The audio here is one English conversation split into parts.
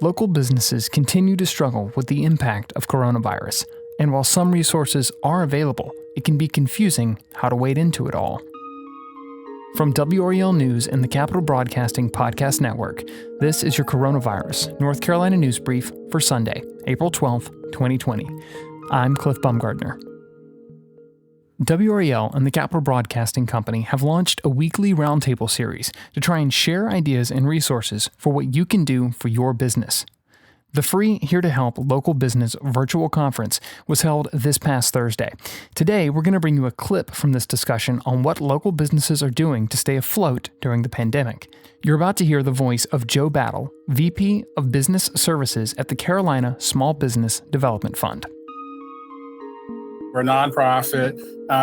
Local businesses continue to struggle with the impact of coronavirus, and while some resources are available, it can be confusing how to wade into it all. From WRAL News and the Capital Broadcasting Podcast Network, this is your Coronavirus North Carolina News Brief for Sunday, April 12th, 2020. I'm Cliff Baumgardner. WRAL and the Capital Broadcasting Company have launched a weekly roundtable series to try and share ideas and resources for what you can do for your business. The free Here to Help Local Business virtual conference was held this past Thursday. Today, we're going to bring you a clip from this discussion on what local businesses are doing to stay afloat during the pandemic. You're about to hear the voice of Joe Battle, VP of Business Services at the Carolina Small Business Development Fund. We're a nonprofit.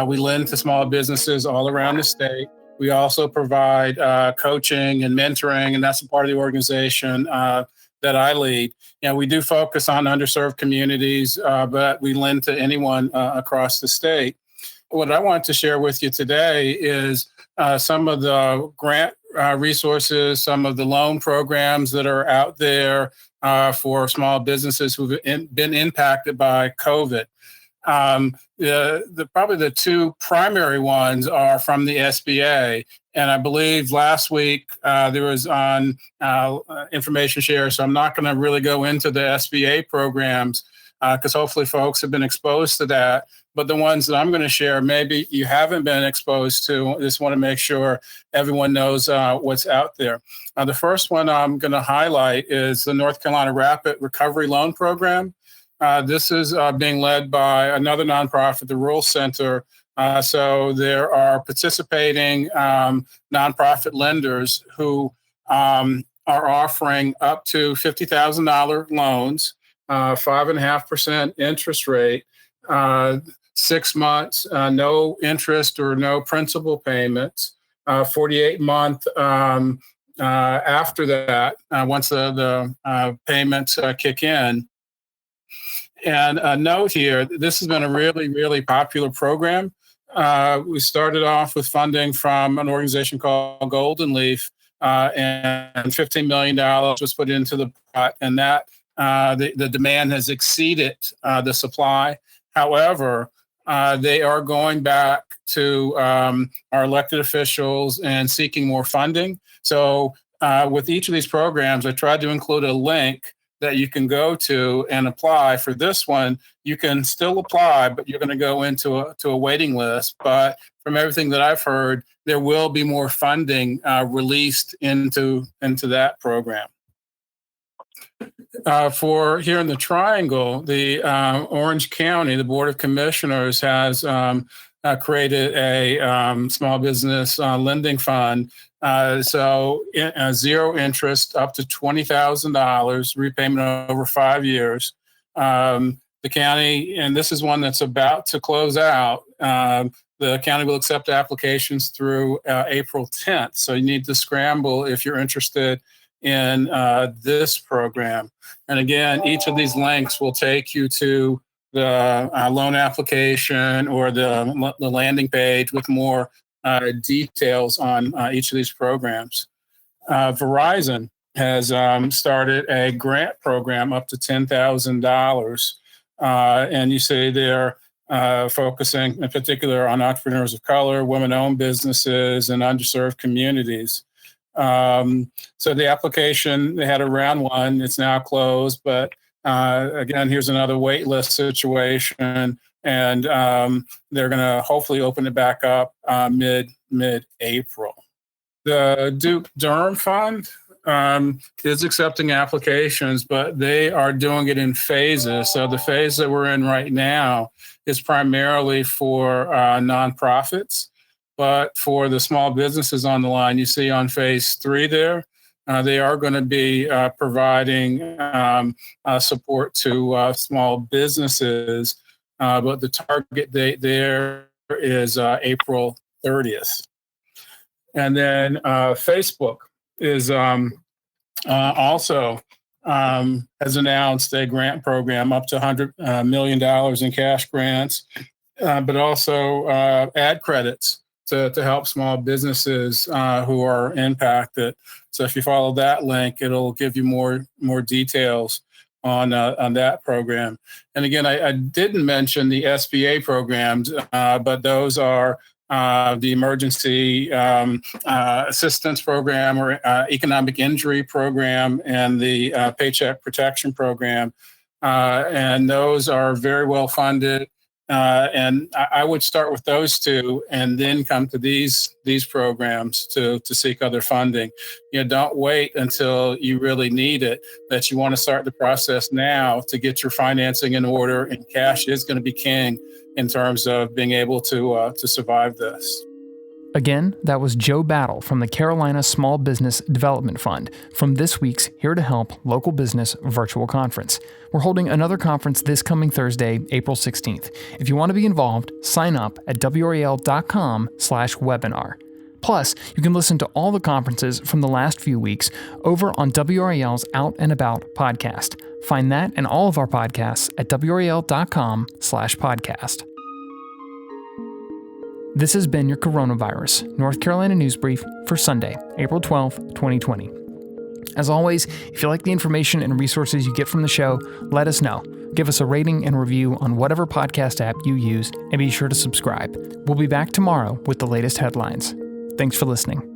We lend to small businesses all around the state. We also provide coaching and mentoring, and that's a part of the organization that I lead. We do focus on underserved communities, but we lend to anyone across the state. What I want to share with you today is some of the grant resources, some of the loan programs that are out there for small businesses who've been impacted by COVID. Probably the two primary ones are from the SBA. And I believe last week there was on information share, so I'm not going to really go into the SBA programs because hopefully folks have been exposed to that. But the ones that I'm going to share, maybe you haven't been exposed to. I just want to make sure everyone knows what's out there. The first one I'm going to highlight is the North Carolina Rapid Recovery Loan Program. This is being led by another nonprofit, the WRAL Center. So there are participating nonprofit lenders who are offering up to $50,000 loans, 5.5% interest rate, 6 months, no interest or no principal payments, 48-month after that, once the payments kick in. And a note here, this has been a really, really popular program. We started off with funding from an organization called Golden Leaf, and $15 million was put into the pot, and that the demand has exceeded the supply. However, they are going back to our elected officials and seeking more funding. So with each of these programs, I tried to include a link that you can go to and apply. For this one, you can still apply, but you're going to go into a waiting list. But from everything that I've heard, there will be more funding released into that program. For here in the Triangle, the Orange County, the Board of Commissioners has created a small business lending fund. So zero interest up to $20,000, repayment over 5 years. The county, and this is one that's about to close out, the county will accept applications through April 10th. So you need to scramble if you're interested in this program. And again, each of these links will take you to the loan application or the landing page with more details on each of these programs. Verizon has started a grant program up to $10,000. And you see they're focusing in particular on entrepreneurs of color, women-owned businesses, and underserved communities. So the application, they had a round one, it's now closed, but again, here's another wait list situation. And they're going to hopefully open it back up mid-April. The Durham Fund is accepting applications, but they are doing it in phases. So the phase that we're in right now is primarily for nonprofits, but for the small businesses on the line, you see on phase 3 there, they are going to be providing support to small businesses. But the target date there is April 30th. And then Facebook is also has announced a grant program up to $100 million in cash grants, but also ad credits to help small businesses who are impacted. So if you follow that link, it'll give you more details on that program. And again, I didn't mention the SBA programs, but those are the Emergency Assistance Program or Economic Injury Program and the Paycheck Protection Program. And those are very well funded. And I would start with those two and then come to these programs to seek other funding. Don't wait until you really need it, that you want to start the process now to get your financing in order, and cash is going to be king in terms of being able to survive this. Again, that was Joe Battle from the Carolina Small Business Development Fund from this week's Here to Help Local Business virtual conference. We're holding another conference this coming Thursday, April 16th. If you want to be involved, sign up at WRAL.com/webinar. Plus, you can listen to all the conferences from the last few weeks over on WRAL's Out and About podcast. Find that and all of our podcasts at WRAL.com/podcast. This has been your Coronavirus North Carolina News Brief for Sunday, April 12th, 2020. As always, if you like the information and resources you get from the show, let us know. Give us a rating and review on whatever podcast app you use, and be sure to subscribe. We'll be back tomorrow with the latest headlines. Thanks for listening.